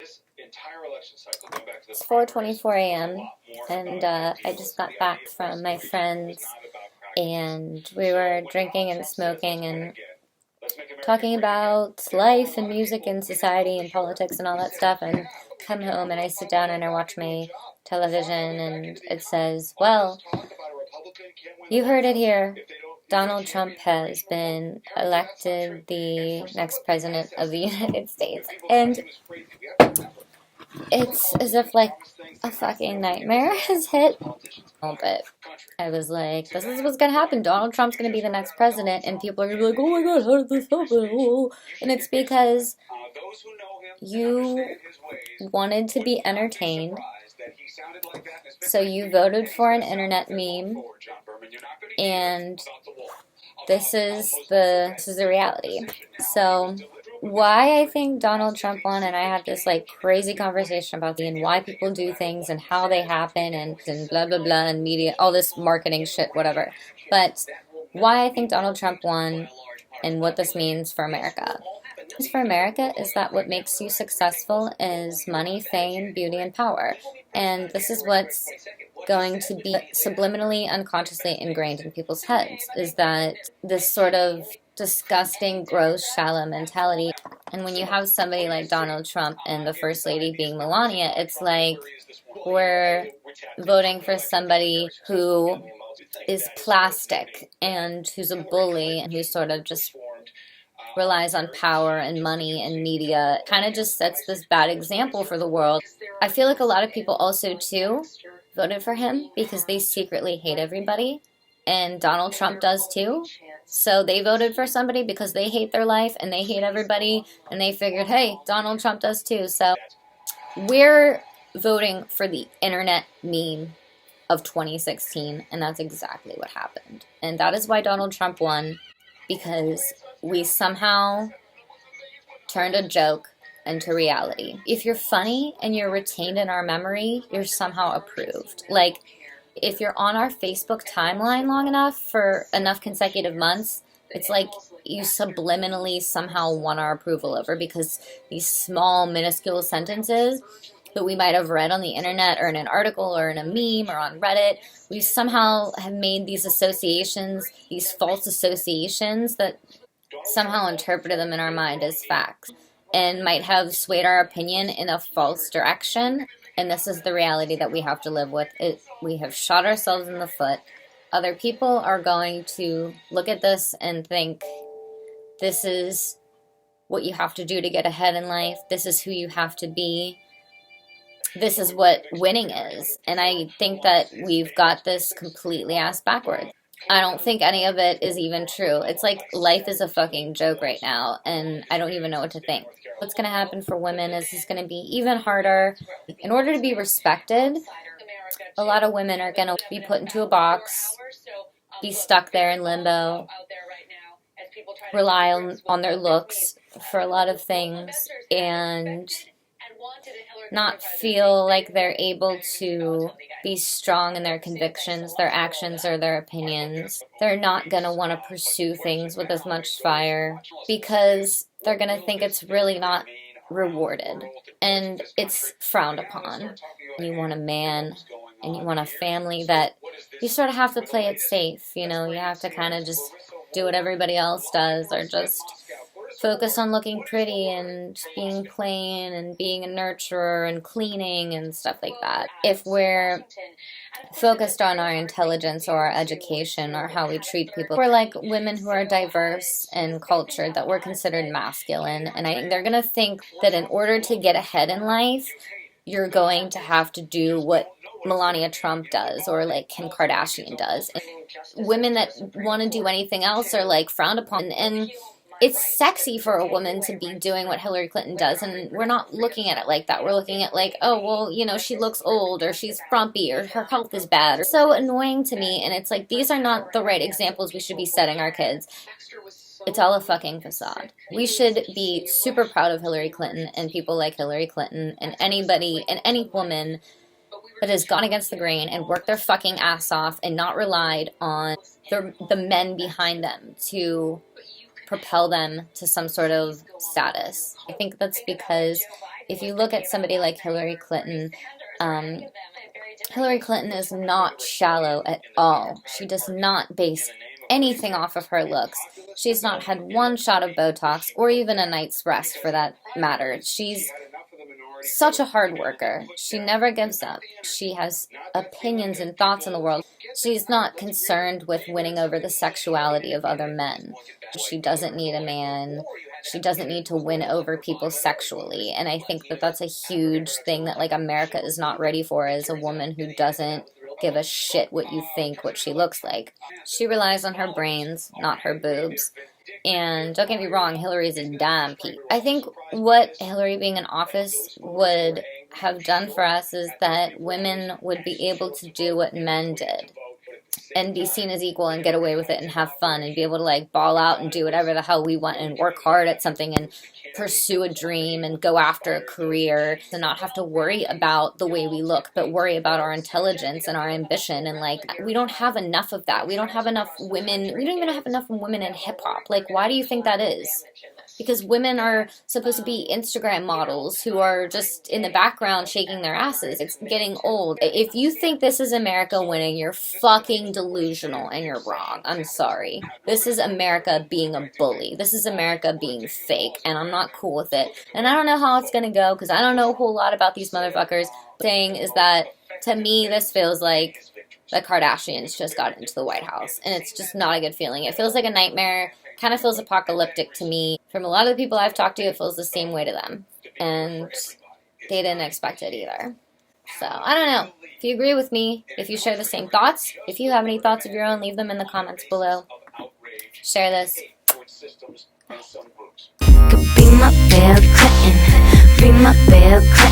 It's 4:24 a.m. and I just got back from my friends, and we were drinking and smoking and talking about life and music and society and politics and all that stuff, and come home and I sit down and I watch my television and it says, well, you heard it here. Donald Trump has been elected the next president of the United States. And it's as if like a fucking nightmare has hit. But I was like, this is what's gonna happen. Donald Trump's gonna be the next president, and people are gonna be like, oh my god, how did this happen? Oh. And it's because you wanted to be entertained, so you voted for an internet meme, and this is the reality. So why I think Donald Trump won, and I had this like crazy conversation about and why people do things and how they happen and blah blah blah and media, all this marketing shit, whatever. But why I think Donald Trump won and what this means for America. For America is that what makes you successful is money, fame, beauty, and power. And this is what's going to be subliminally, unconsciously ingrained in people's heads, is that this sort of disgusting, gross, shallow mentality. And when you have somebody like Donald Trump and the First Lady being Melania, it's like we're voting for somebody who is plastic and who's a bully and who sort of just relies on power and money and media. Kind of just sets this bad example for the world. I feel like a lot of people also, too, voted for him because they secretly hate everybody. And Donald Trump does, too. So they voted for somebody because they hate their life and they hate everybody. And they figured, hey, Donald Trump does, too. So we're voting for the internet meme of 2016. And that's exactly what happened. And that is why Donald Trump won. Because we somehow turned a joke into reality. If you're funny and you're retained in our memory, you're somehow approved. Like, if you're on our Facebook timeline long enough for enough consecutive months, it's like you subliminally somehow won our approval over, because these small, minuscule sentences that we might have read on the internet or in an article or in a meme or on Reddit, we somehow have made these associations, these false associations that somehow interpreted them in our mind as facts and might have swayed our opinion in a false direction. And this is the reality that we have to live with. We have shot ourselves in the foot. Other people are going to look at this and think, this is what you have to do to get ahead in life. This is who you have to be. This is what winning is. And I think that we've got this completely ass backwards. I don't think any of it is even true. It's like life is a fucking joke right now, and I don't even know what to think. What's going to happen for women is it's going to be even harder. In order to be respected, a lot of women are going to be put into a box, be stuck there in limbo, rely on their looks for a lot of things, and not feel like they're able to be strong in their convictions, their actions, or their opinions. They're not going to want to pursue things with as much fire because they're going to think it's really not rewarded and it's frowned upon. You want a man and you want a family that you sort of have to play it safe. You know, you have to kind of just do what everybody else does, or just focus on looking pretty and being plain and being a nurturer and cleaning and stuff like that. If we're focused on our intelligence or our education or how we treat people, we're like women who are diverse and cultured, that we're considered masculine. And I think they're going to think that in order to get ahead in life, you're going to have to do what Melania Trump does or like Kim Kardashian does. And women that want to do anything else are like frowned upon. And it's sexy for a woman to be doing what Hillary Clinton does, and we're not looking at it like that. We're looking at like, oh, well, you know, she looks old, or she's frumpy, or her health is bad. It's so annoying to me, and it's like, these are not the right examples we should be setting our kids. It's all a fucking facade. We should be super proud of Hillary Clinton and people like Hillary Clinton and anybody and any woman that has gone against the grain and worked their fucking ass off and not relied on the men behind them to propel them to some sort of status. I think that's because if you look at somebody like Hillary Clinton, um, Hillary Clinton is not shallow at all. She does not base anything off of her looks. She's not had one shot of Botox or even a night's rest for that matter. She's such a hard worker. She never gives up. She has opinions and thoughts in the world. She's not concerned with winning over the sexuality of other men. She doesn't need a man. She doesn't need to win over people sexually. And I think that that's a huge thing that like America is not ready for, is a woman who doesn't give a shit what you think, what she looks like. She relies on her brains, not her boobs. And don't get me wrong, Hillary's a damn peep. I think what Hillary being in office would have done for us is that women would be able to do what men did and be seen as equal and get away with it and have fun and be able to like ball out and do whatever the hell we want and work hard at something and pursue a dream and go after a career, to not have to worry about the way we look, but worry about our intelligence and our ambition. And like, we don't have enough of that. We don't have enough women. We don't even have enough women in hip hop. Like, why do you think that is? Because women are supposed to be Instagram models who are just in the background shaking their asses. It's getting old. If you think this is America winning, you're fucking delusional and you're wrong. I'm sorry. This is America being a bully. This is America being fake, and I'm not cool with it. And I don't know how it's gonna go because I don't know a whole lot about these motherfuckers. The thing is that, to me, this feels like the Kardashians just got into the White House, and it's just not a good feeling. It feels like a nightmare. Kind of feels apocalyptic to me. From a lot of the people I've talked to, it feels the same way to them. And they didn't expect it either. So, I don't know. If you agree with me, if you share the same thoughts, if you have any thoughts of your own, leave them in the comments below. Share this. Could be my Bill Clinton, be my Bill Clinton.